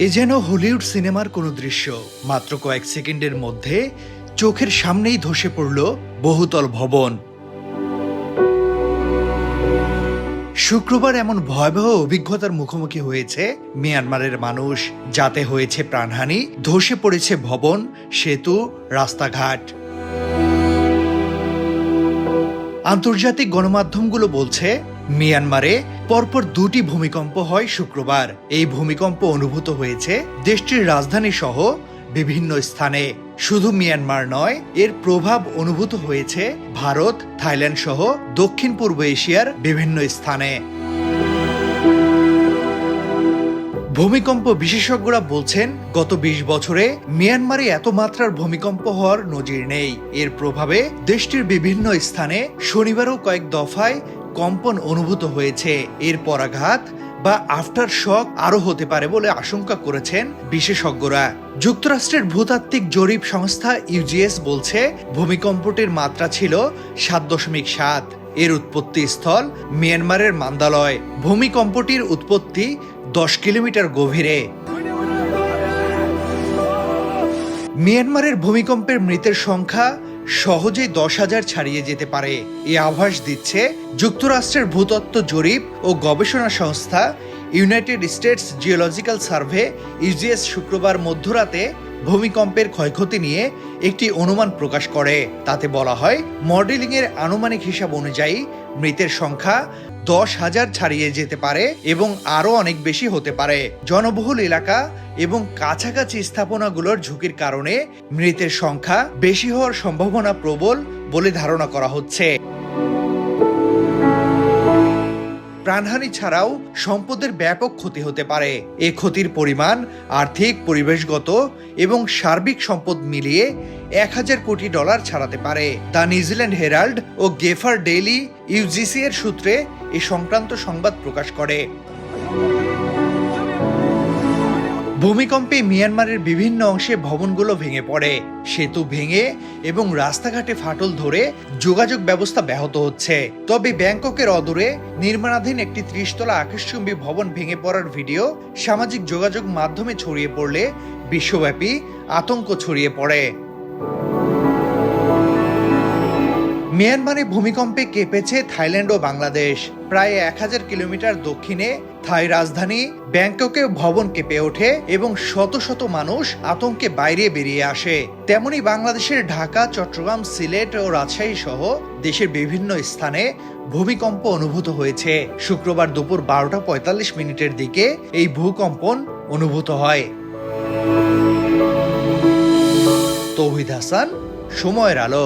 এ যেন হলিউড সিনেমার কোনো দৃশ্য। মাত্র কয়েক সেকেন্ডের মধ্যে চোখের সামনেই ধসে পড়ল বহুতল ভবন। শুক্রবার এমন ভয়াবহ অভিজ্ঞতার মুখোমুখি হয়েছে মিয়ানমারের মানুষ, যাতে হয়েছে প্রাণহানি, ধসে পড়েছে ভবন, সেতু, রাস্তাঘাট। আন্তর্জাতিক গণমাধ্যমগুলো বলছে, মিয়ানমারে পরপর দুটি ভূমিকম্প হয় শুক্রবার। এই ভূমিকম্প অনুভূত হয়েছে দেশটির রাজধানী সহ বিভিন্ন স্থানে। শুধু মিয়ানমার নয়, এর প্রভাব অনুভূত হয়েছে ভারত, থাইল্যান্ড সহ দক্ষিণ পূর্ব এশিয়ার বিভিন্ন স্থানে। ভূমিকম্প বিশেষজ্ঞরা বলছেন, গত ২০ বছরে মিয়ানমারে এত মাত্রার ভূমিকম্প হওয়ার নজির নেই। এর প্রভাবে দেশটির বিভিন্ন স্থানে শনিবারও কয়েক দফায় কম্পন অনুভূত হয়েছে। এর পরাঘাত বা আফটার শক আরও হতে পারে বলে আশঙ্কা করেছেন বিশেষজ্ঞরা। যুক্তরাষ্ট্রের ভূতাত্ত্বিক জরিপ সংস্থা ইউজিএস বলছে, ভূমিকম্পটির মাত্রা ছিল ৭.৭। এর উৎপত্তি স্থল মিয়ানমারের মান্দালয়। ভূমিকম্পটির উৎপত্তি ১০ কিলোমিটার গভীরে। মিয়ানমারের ভূমিকম্পের মৃতের সংখ্যা সহজেই ১০,০০০ ছাড়িয়ে যেতে পারে। এই আভাস দিচ্ছে যুক্তরাষ্ট্রের ভূতত্ত্ব জরিপ ও গবেষণা সংস্থা ইউনাইটেড স্টেটস জিওলজিক্যাল সার্ভে ইউজিএস শুক্রবার মধ্যরাতে ভূমিকম্পের ক্ষয়ক্ষতি নিয়ে একটি অনুমান প্রকাশ করে। তাতে বলা হয়, মডেলিংয়ের আনুমানিক হিসাব অনুযায়ী মৃতের সংখ্যা ১০,০০০ ছাড়িয়ে যেতে পারে এবং আরও অনেক বেশি হতে পারে। জনবহুল এলাকা এবং কাছাকাছি স্থাপনাগুলোর ঝুঁকির কারণে মৃতের সংখ্যা বেশি হওয়ার সম্ভাবনা প্রবল বলে ধারণা করা হচ্ছে। প্রাণহানি ছাড়াও সম্পদের ব্যাপক ক্ষতি হতে পারে। এ ক্ষতির পরিমাণ আর্থিক, পরিবেশগত এবং সার্বিক সম্পদ মিলিয়ে ১,০০০ কোটি ডলার ছাড়াতে পারে। দ্য নিউজিল্যান্ড হেরাল্ড ও গেফার ডেইলি ইউজিসি এর সূত্রে এ সংক্রান্ত সংবাদ প্রকাশ করে। ভূমিকম্পে মিয়ানমারের বিভিন্ন অংশে ভবনগুলো ভেঙে পড়ে, সেতু ভেঙে এবং রাস্তাঘাটে ফাটল ধরে যোগাযোগ ব্যবস্থা ব্যাহত হচ্ছে। তবে ব্যাংককের অদূরে নির্মাণাধীন একটি ৩০ তলা আকাশচুম্বী ভবন ভেঙে পড়ার ভিডিও সামাজিক যোগাযোগ মাধ্যমে ছড়িয়ে পড়লে বিশ্বব্যাপী আতঙ্ক ছড়িয়ে পড়ে। মিয়ানমারে ভূমিকম্পে কেঁপেছে থাইল্যান্ড ও বাংলাদেশ। প্রায় ১,০০০ কিলোমিটার দক্ষিণে থাই রাজধানী ব্যাংককে ভবন কেঁপে ওঠে এবং শত শত মানুষ আতঙ্কে বাইরে বেরিয়ে আসে। তেমনি বাংলাদেশের ঢাকা, চট্টগ্রাম, সিলেট ও রাজশাহী সহ দেশের বিভিন্ন স্থানে ভূমিকম্প অনুভূত হয়েছে। শুক্রবার দুপুর ১২টা ৪৫ দিকে এই ভূকম্পন অনুভূত হয়। তৌহিদ হাসান, সময়ের আলো।